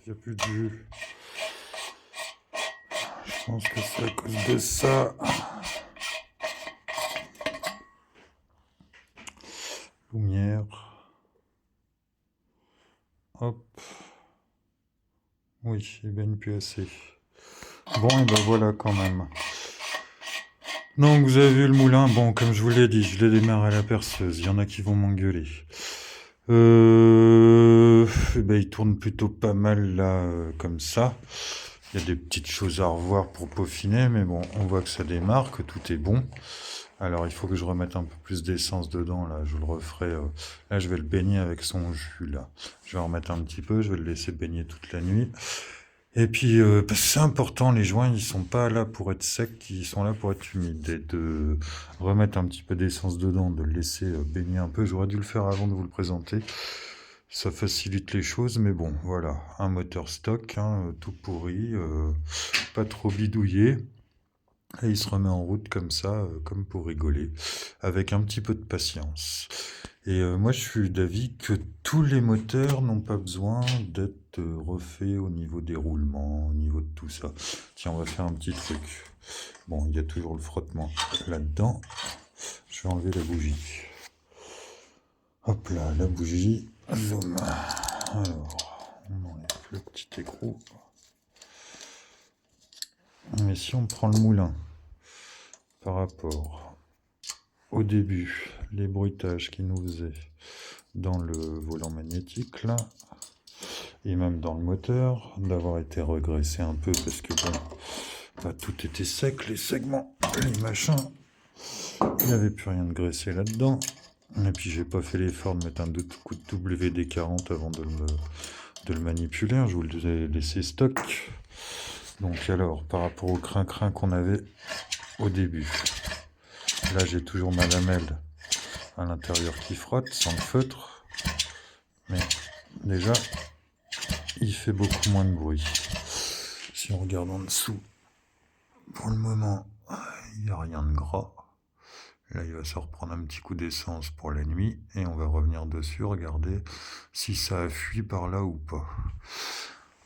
Il n'y a plus de vue. Je pense que c'est à cause de ça. Lumière. Hop. Oui, il baigne plus assez. Bon, et ben voilà quand même. Donc vous avez vu le moulin, bon comme je vous l'ai dit, je l'ai démarré à la perceuse, il y en a qui vont m'engueuler. Ben, il tourne plutôt pas mal là, comme ça. Il y a des petites choses à revoir pour peaufiner, mais bon, on voit que ça démarre, que tout est bon. Alors il faut que je remette un peu plus d'essence dedans, là, je le referai. Là, je vais le baigner avec son jus, là. Je vais en remettre un petit peu, je vais le laisser baigner toute la nuit. Et puis, parce que c'est important, les joints, ils sont pas là pour être secs, ils sont là pour être humides. Et de remettre un petit peu d'essence dedans, de le laisser baigner un peu. J'aurais dû le faire avant de vous le présenter. Ça facilite les choses, mais bon, voilà. Un moteur stock, hein, tout pourri, pas trop bidouillé. Et il se remet en route comme ça, comme pour rigoler, avec un petit peu de patience. Et moi, je suis d'avis que tous les moteurs n'ont pas besoin d'être refaits au niveau des roulements, au niveau de tout ça. Tiens, on va faire un petit truc. Bon, il y a toujours le frottement là-dedans. Je vais enlever la bougie. Hop là, la bougie. Zoom. Alors, on enlève le petit écrou. Mais si on prend le moulin par rapport au début, les bruitages qu'il nous faisait dans le volant magnétique là, et même dans le moteur, d'avoir été regraissé un peu parce que bon, bah, tout était sec, les segments, les machins, il n'y avait plus rien de graissé là-dedans. Et puis j'ai pas fait l'effort de mettre un coup de WD-40 avant de le manipuler, hein, je vous le ai laissé stock. Donc alors, par rapport au crin-crin qu'on avait au début, là j'ai toujours ma lamelle à l'intérieur qui frotte sans le feutre, mais déjà il fait beaucoup moins de bruit. Si on regarde en dessous, pour le moment il n'y a rien de gras. Là il va se reprendre un petit coup d'essence pour la nuit et on va revenir dessus, regarder si ça a fui par là ou pas.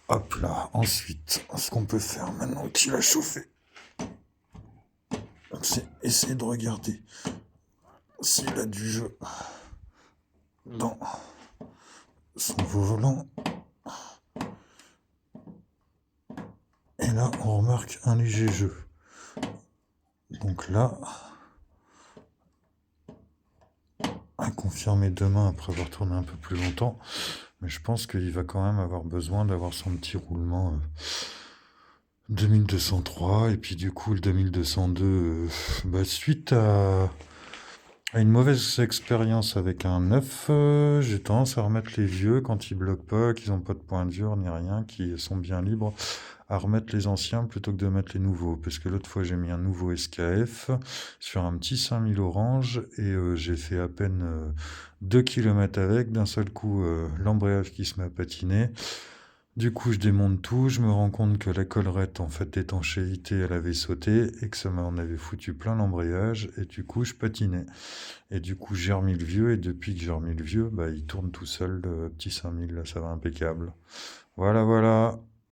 Hop là, ensuite, ce qu'on peut faire maintenant qu'il a chauffé, c'est essayer de regarder s'il a du jeu dans son volant. Et là, on remarque un léger jeu. Donc là, à confirmer demain après avoir tourné un peu plus longtemps, mais je pense qu'il va quand même avoir besoin d'avoir son petit roulement 2203, et puis du coup le 2202, bah, suite à une mauvaise expérience avec un neuf, j'ai tendance à remettre les vieux quand ils bloquent pas, qu'ils n'ont pas de point dur ni rien, qui sont bien libres, à remettre les anciens plutôt que de mettre les nouveaux. Parce que l'autre fois, j'ai mis un nouveau SKF sur un petit 5000 orange et j'ai fait à peine 2 km avec. D'un seul coup, l'embrayage qui se met à patiner. Du coup, je démonte tout, je me rends compte que la collerette, en fait, d'étanchéité, elle avait sauté et que ça m'en avait foutu plein l'embrayage et du coup, je patinais. Et du coup, j'ai remis le vieux et depuis que j'ai remis le vieux, bah, il tourne tout seul, le petit 5000, là, ça va impeccable. Voilà, voilà.